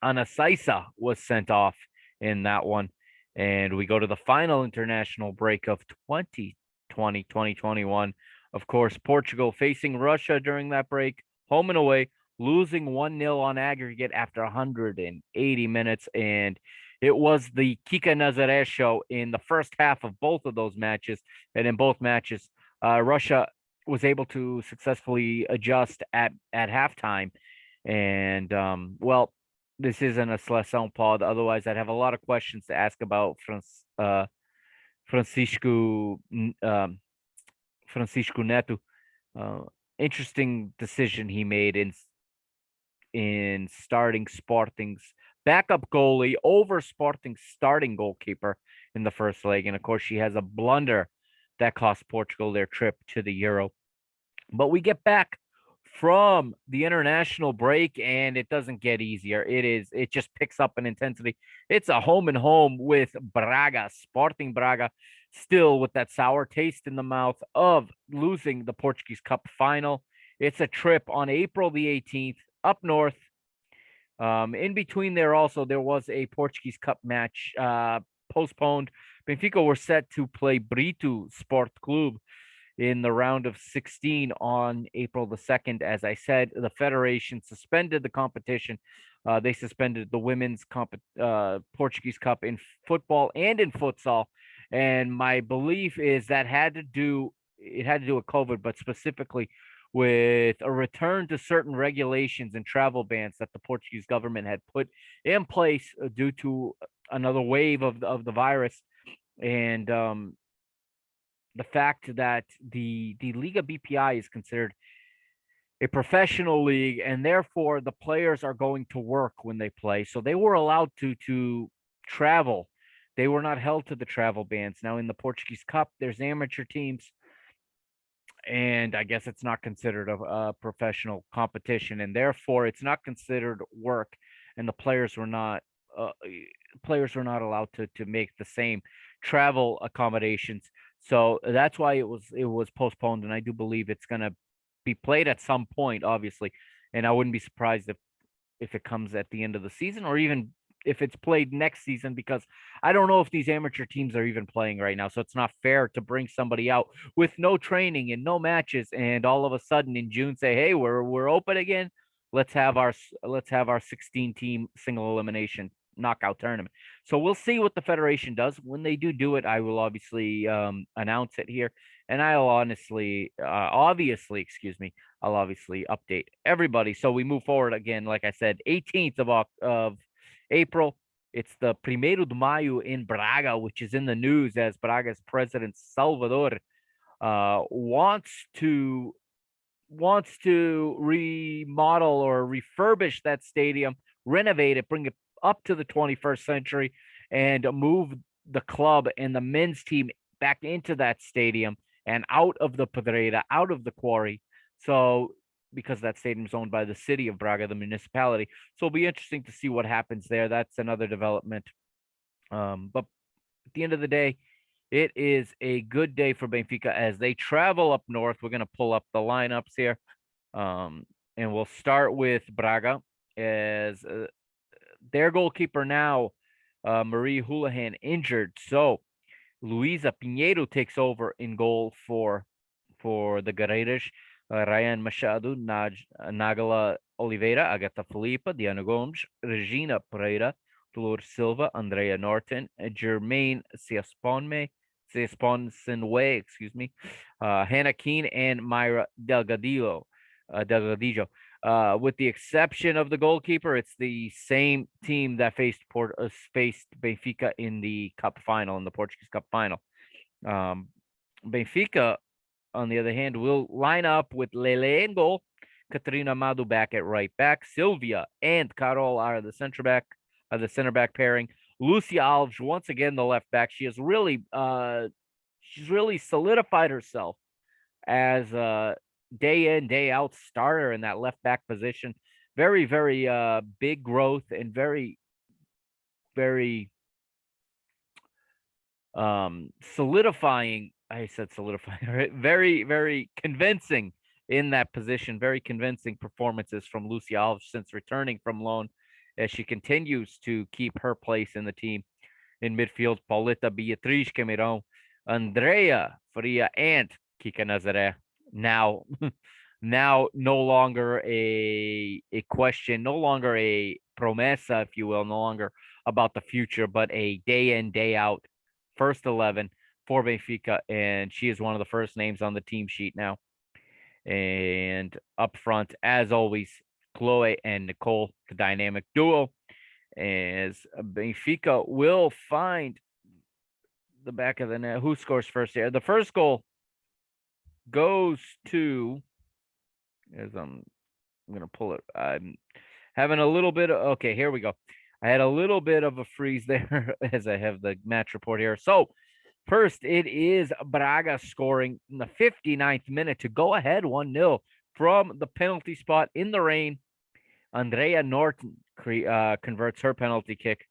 Anasaisa was sent off in that one. And we go to the final international break of 2021. Of course, Portugal facing Russia during that break, home and away, losing 1-0 on aggregate after 180 minutes. And it was the Kika Nazaré show in the first half of both of those matches. And in both matches, Russia was able to successfully adjust at halftime. And well, this isn't a Seleção pod. Otherwise, I'd have a lot of questions to ask about Francisco Francisco Neto. Uh, Interesting decision he made in starting Sporting's backup goalie over Sporting's starting goalkeeper in the first leg, and of course, she has a blunder that cost Portugal their trip to the Euro. But we get back from the international break and it doesn't get easier. It just picks up in intensity. It's a home and home with Braga, Sporting Braga, still with that sour taste in the mouth of losing the Portuguese Cup final. It's a trip on April the 18th up north. In between there also there was a Portuguese Cup match postponed. Benfica were set to play Brito Sport Club in the round of 16 on April the 2nd. As I said, the federation suspended the competition. They suspended the women's Portuguese Cup in football and in futsal. And my belief is that it had to do with COVID, but specifically with a return to certain regulations and travel bans that the Portuguese government had put in place due to another wave of the virus. And the fact that the Liga BPI is considered a professional league, and therefore the players are going to work when they play. So they were allowed to travel. They were not held to the travel bans. Now in the Portuguese Cup, there's amateur teams, and I guess it's not considered a professional competition, and therefore it's not considered work. And the uh, players were not allowed to make the same travel accommodations. So that's why it was postponed, and I do believe it's gonna be played at some point, obviously. And I wouldn't be surprised if it comes at the end of the season or even if it's played next season, because I don't know if these amateur teams are even playing right now. So it's not fair to bring somebody out with no training and no matches and all of a sudden in June say, "Hey, we're open again. Let's have our 16 team single elimination knockout tournament." So we'll see what the federation does. When they do it, I will obviously announce it here, and obviously, excuse me, I'll obviously update everybody. So we move forward again, like I said, 18th of April. It's the Primeiro de Maio in Braga, which is in the news as Braga's president Salvador wants to remodel or refurbish that stadium, renovate it, bring it up to the 21st century, and move the club and the men's team back into that stadium and out of the Pedreira, out of the quarry. So, because that stadium is owned by the city of Braga, the municipality. So it'll be interesting to see what happens there. That's another development. But at the end of the day, it is a good day for Benfica as they travel up north. We're going to pull up the lineups here. And we'll start with Braga as their goalkeeper now, Marie Houlihan, injured. So Luisa Pinheiro takes over in goal for the Guerreiros. Ryan Machado, Nagala Oliveira, Agatha Filipa, Diana Gomes, Regina Pereira, Flor Silva, Andrea Norton, Jermaine Siasponsenwe, excuse me, Hannah Keane, and Myra Delgadillo. With the exception of the goalkeeper, it's the same team that faced Benfica in the cup final, in the Portuguese Cup final. Benfica, on the other hand, will line up with Lele in goal, Katarina Madu back at right back. Sylvia and Carol are the center back pairing. Lucia Alves once again the left back. She's really solidified herself as a day in day out starter in that left back position. Very big growth and very solidifying. I said solidifying. Right? Very convincing in that position. Very convincing performances from Lucy Alves since returning from loan, as she continues to keep her place in the team. In midfield, Paulita Beatriz Cameron, Andrea Faria, and Kika Nazare. Now, now no longer a question, no longer a promesa, if you will, no longer about the future, but a day in, day out first 11 for Benfica. And she is one of the first names on the team sheet now. And up front, as always, Chloe and Nicole, the dynamic duo, as Benfica will find the back of the net. Who scores first here? The first goal goes to, as I'm gonna pull it. I'm having a little bit of, okay, here we go. I had a little bit of a freeze there as I have the match report here. So first, it is Braga scoring in the 59th minute to go ahead 1-0 from the penalty spot in the rain. Andrea Norton converts her penalty kick.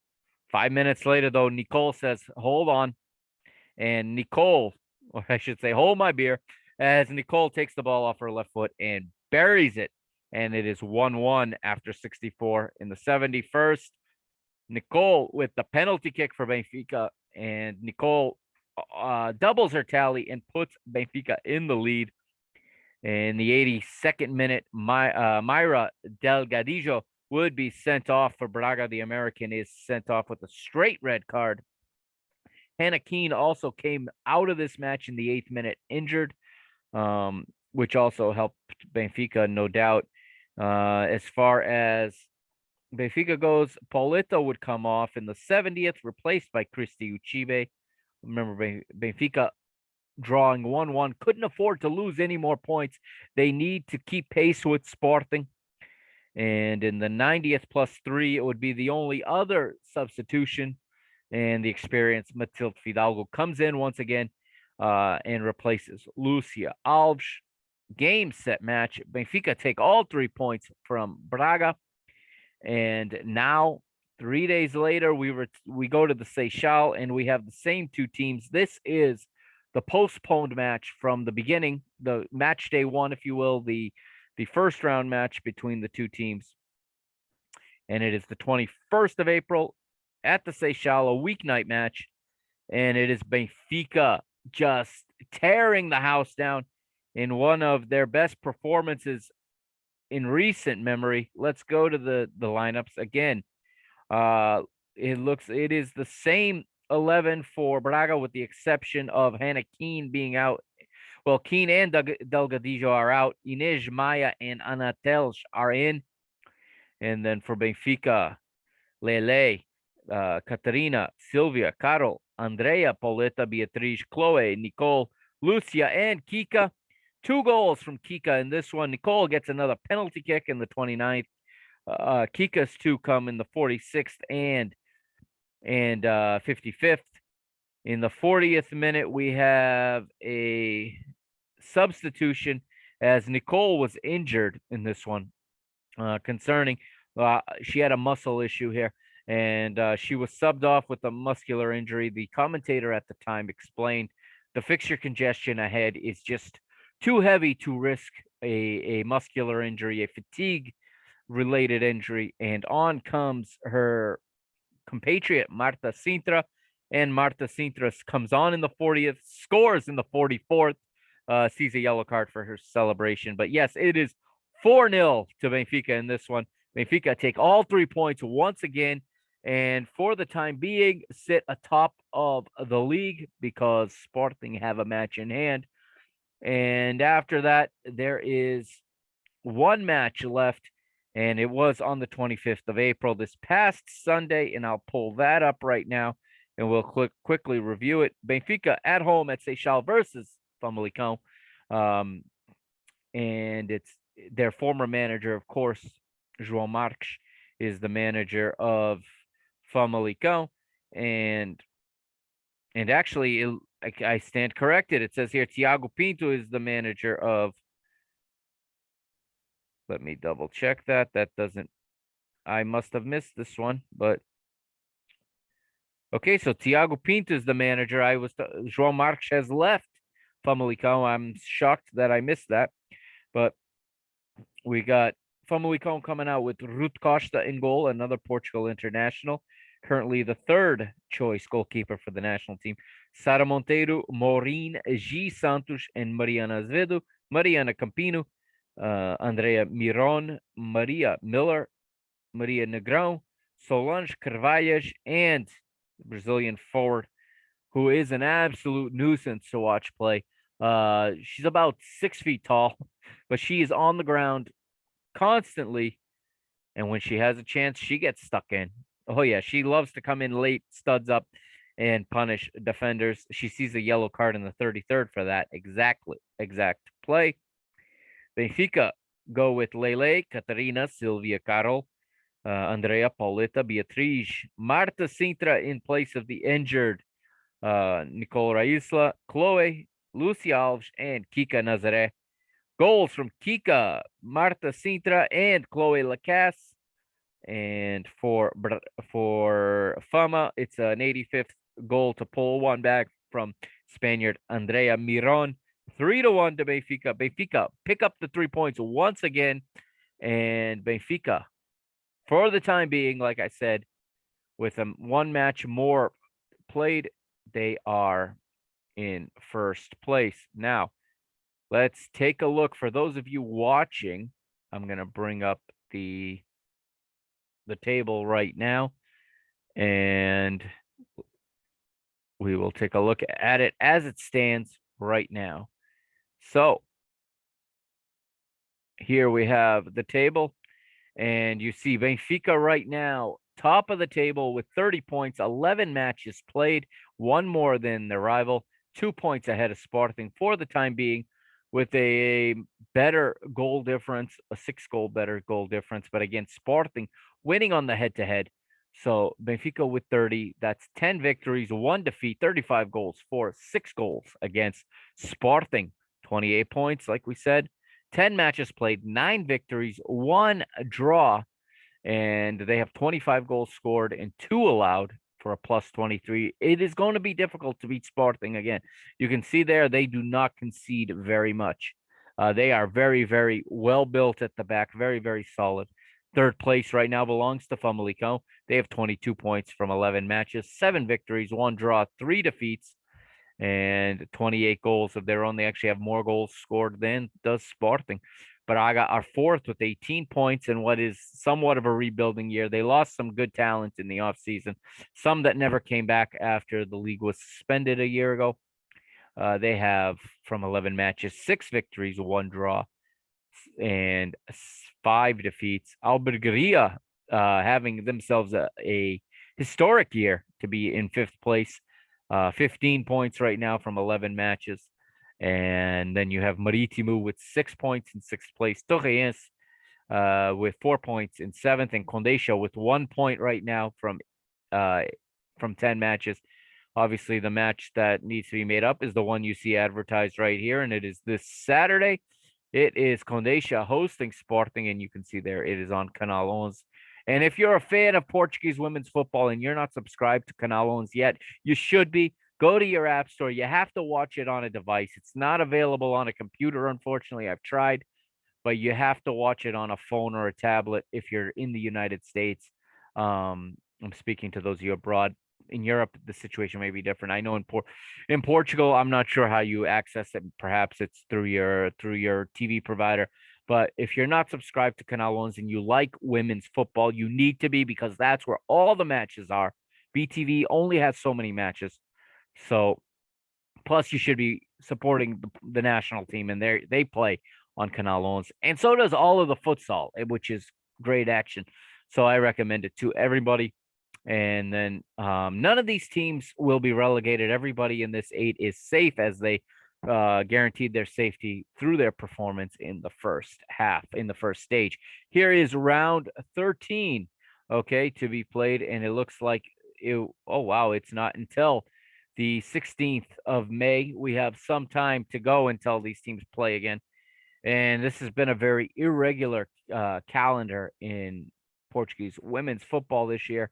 5 minutes later, though, Nicole says, hold on. And Nicole, or I should say, hold my beer, as Nicole takes the ball off her left foot and buries it. And it is 1-1 after 64 in the 71st. Nicole with the penalty kick for Benfica, and Nicole doubles her tally and puts Benfica in the lead. In the 82nd minute, Myra Delgadillo would be sent off for Braga. The American is sent off with a straight red card. Hannah Keane also came out of this match in the 8th minute injured, which also helped Benfica, no doubt. As far as Benfica goes, Paulita would come off in the 70th, replaced by Christy Uchibe. Remember, Benfica drawing 1-1, couldn't afford to lose any more points. They need to keep pace with Sporting. And in the 90th +3, it would be the only other substitution. And the experienced Matilde Fidalgo comes in once again and replaces Lucia Alves. Game, set, match. Benfica take all 3 points from Braga. And now, 3 days later, we go to the Seychelles and we have the same two teams. This is the postponed match from the beginning, the match day one, if you will, the first round match between the two teams. And it is the 21st of April at the Seychelles, a weeknight match. And it is Benfica just tearing the house down in one of their best performances in recent memory. Let's go to the lineups again. It is the same 11 for Braga, with the exception of Hannah Keane being out. Well, Keane and Delgadillo are out. Inês Maya and Ana Telch are in. And then for Benfica, Lele, Catarina, Sylvia, Carol, Andrea, Pauleta, Beatriz, Chloe, Nicole, Lucia, and Kika. 2 goals from Kika in this one. Nicole gets another penalty kick in the 29th. Kika's 2 come in the 46th and 55th. In the 40th minute, we have a substitution as Nicole was injured in this one. Concerning, she had a muscle issue here, and she was subbed off with a muscular injury. The commentator at the time explained the fixture congestion ahead is just too heavy to risk a muscular injury, a fatigue related injury. And on comes her compatriot Marta Sintra, and Marta Sintra comes on in the 40th, scores in the 44th, sees a yellow card for her celebration. But yes, it is 4-0 to Benfica in this one. Benfica take all 3 points once again, and for the time being, sit atop of the league because Sporting have a match in hand. And after that, there is one match left, and it was on the 25th of April, this past Sunday, and I'll pull that up right now, and we'll quickly review it. Benfica at home at Seychelles versus Famalicão. And it's their former manager, of course, João Marques, is the manager of Famalicão, and actually, I stand corrected. It says here Tiago Pinto is the manager of. Let me double check that. That doesn't. I must have missed this one, but okay. So Tiago Pinto is the manager. João Marques has left Famalicão. I'm shocked that I missed that, but we got Famalicão coming out with Ruth Costa in goal, another Portugal international, currently the third choice goalkeeper for the national team. Sara Monteiro, Maureen G. Santos, and Mariana Azevedo, Mariana Campino, Andrea Miron, Maria Miller, Maria Negrão, Solange Carvalhas, and the Brazilian forward, who is an absolute nuisance to watch play. She's about 6 feet tall, but she is on the ground constantly, and when she has a chance, she gets stuck in. Oh yeah, she loves to come in late, studs up, and punish defenders. She sees a yellow card in the 33rd for that exact play. Benfica go with Lele, Catarina, Silvia Carol, Andrea, Paulita, Beatriz, Marta Sintra in place of the injured Nicole Raisla, Chloe, Lucy Alves, and Kika Nazare. Goals from Kika, Marta Sintra, and Chloe Lacasse. And for Fama, it's an 85th goal to pull one back from Spaniard Andrea Miron. 3-1 to Benfica. Benfica pick up the 3 points once again. And Benfica, for the time being, like I said, with one match more played, they are in first place. Now, let's take a look. For those of you watching, I'm going to bring up the table right now, and we will take a look at it as it stands right now. So here we have the table, and you see Benfica right now, top of the table with 30 points, 11 matches played, one more than their rival, 2 points ahead of Sporting for the time being, with a better goal difference, a 6-goal better goal difference. But again, Sporting winning on the head-to-head. So Benfica with 30, that's 10 victories, 1 defeat, 35 goals for 6 goals against Sporting. 28 points, like we said, 10 matches played, 9 victories, 1 draw, and they have 25 goals scored and 2 allowed for a plus 23. It is going to be difficult to beat Sporting again. You can see there they do not concede very much. They are very, very well built at the back, very, very solid. Third place right now belongs to Famalicão. They have 22 points from 11 matches, 7 victories, 1 draw, 3 defeats, and 28 goals of their own. They actually have more goals scored than does Sporting. But Braga are fourth with 18 points in what is somewhat of a rebuilding year. They lost some good talent in the offseason, some that never came back after the league was suspended a year ago. They have, from 11 matches, 6 victories, 1 draw, and 5 defeats. Albergaria having themselves a historic year to be in 5th place. 15 points right now from 11 matches. And then you have Marítimo with 6 points in 6th place. Torreense with 4 points in 7th. And Condeixa with 1 point right now from 10 matches. Obviously, the match that needs to be made up is the one you see advertised right here. And it is this Saturday. It is Condeixa hosting Sporting. And you can see there it is on Canal 11. And if you're a fan of Portuguese women's football and you're not subscribed to Canal 11 yet, you should be. Go to your app store. You have to watch it on a device. It's not available on a computer, unfortunately. I've tried, but you have to watch it on a phone or a tablet if you're in the United States. I'm speaking to those of you abroad. In Europe, the situation may be different. I know in Portugal, I'm not sure how you access it. Perhaps it's through your TV provider. But if you're not subscribed to Canal 11 and you like women's football, you need to be, because that's where all the matches are. BTV only has so many matches. So, plus you should be supporting the national team, and they play on Canal 11. And so does all of the futsal, which is great action. So I recommend it to everybody. And then none of these teams will be relegated. Everybody in this 8 is safe as they guaranteed their safety through their performance in the first half, in the first stage. Here is round 13, okay, to be played, and it looks like oh wow, it's not until the 16th of May. We have some time to go until these teams play again. And this has been a very irregular calendar in Portuguese women's football this year.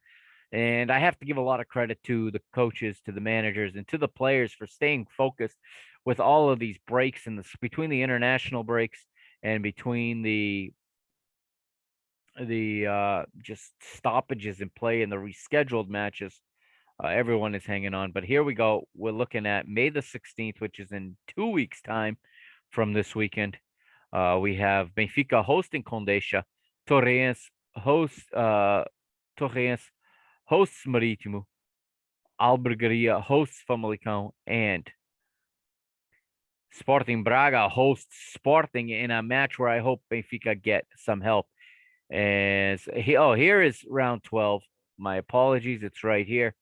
And I have to give a lot of credit to the coaches, to the managers, and to the players for staying focused with all of these breaks and between the international breaks and between the just stoppages in play and the rescheduled matches. Everyone is hanging on. But here we go. We're looking at May the 16th, which is in 2 weeks' time from this weekend. We have Benfica hosting Condeixa, Torreense hosts Torreense hosts Marítimo, Albergaria hosts Famalicão, and Sporting Braga hosts Sporting in a match where I hope Benfica get some help. And here is round 12. My apologies, it's right here.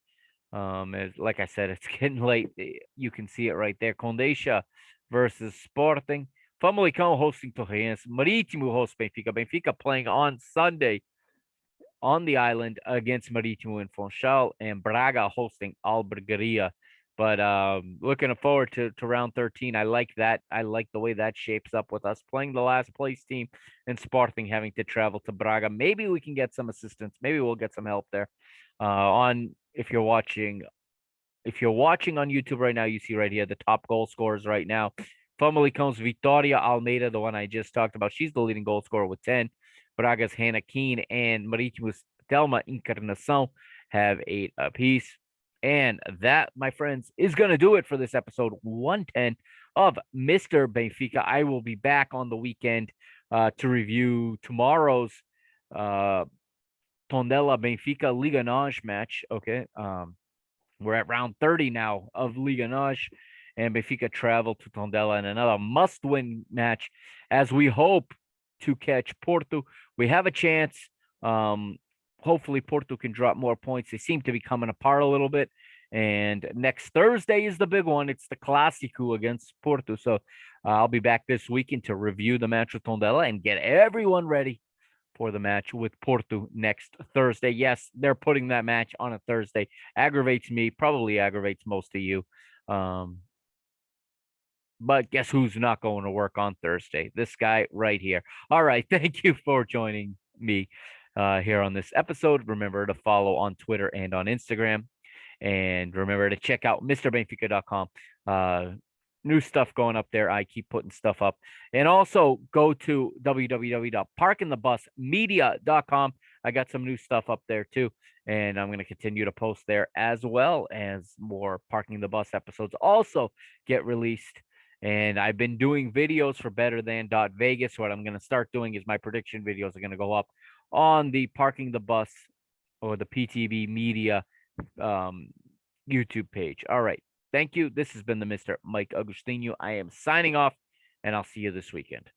Like I said, it's getting late. You can see it right there. Condeixa versus Sporting. Famalicão hosting Torreense. Marítimo hosts Benfica. Benfica playing on Sunday on the island against Marítimo and Funchal, and Braga hosting Albergaria. But looking forward to round 13. I like that. I like the way that shapes up with us playing the last place team and Sporting having to travel to Braga. Maybe we can get some assistance. Maybe we'll get some help there. On if you're watching on YouTube right now, you see right here the top goal scorers right now. Famalicão's Vitória Almeida, the one I just talked about. She's the leading goal scorer with 10. Braga's Hannah Keane and Marítimo's Thelma Encarnação have 8 apiece. And that, my friends, is going to do it for this episode 110 of Mr. Benfica. I will be back on the weekend to review tomorrow's Tondela Benfica Liga NOS match. Okay. We're at round 30 now of Liga NOS, and Benfica travel to Tondela in another must-win match as we hope to catch Porto. We have a chance. Hopefully, Porto can drop more points. They seem to be coming apart a little bit. And next Thursday is the big one. It's the Clásico against Porto. So I'll be back this weekend to review the match with Tondela and get everyone ready for the match with Porto next Thursday. Yes, they're putting that match on a Thursday. Aggravates me, probably aggravates most of you. But guess who's not going to work on Thursday? This guy right here. All right. Thank you for joining me here on this episode. Remember to follow on Twitter and on Instagram. And remember to check out MrBenfica.com. New stuff going up there. I keep putting stuff up. And also go to www.parkingthebusmedia.com. I got some new stuff up there too. And I'm going to continue to post there as well as more Parking the Bus episodes also get released. And I've been doing videos for Better Than Vegas. What I'm going to start doing is my prediction videos are going to go up on the Parking the Bus or the PTB Media YouTube page. All right. Thank you. This has been the Mr. Mike Agustino. I am signing off, and I'll see you this weekend.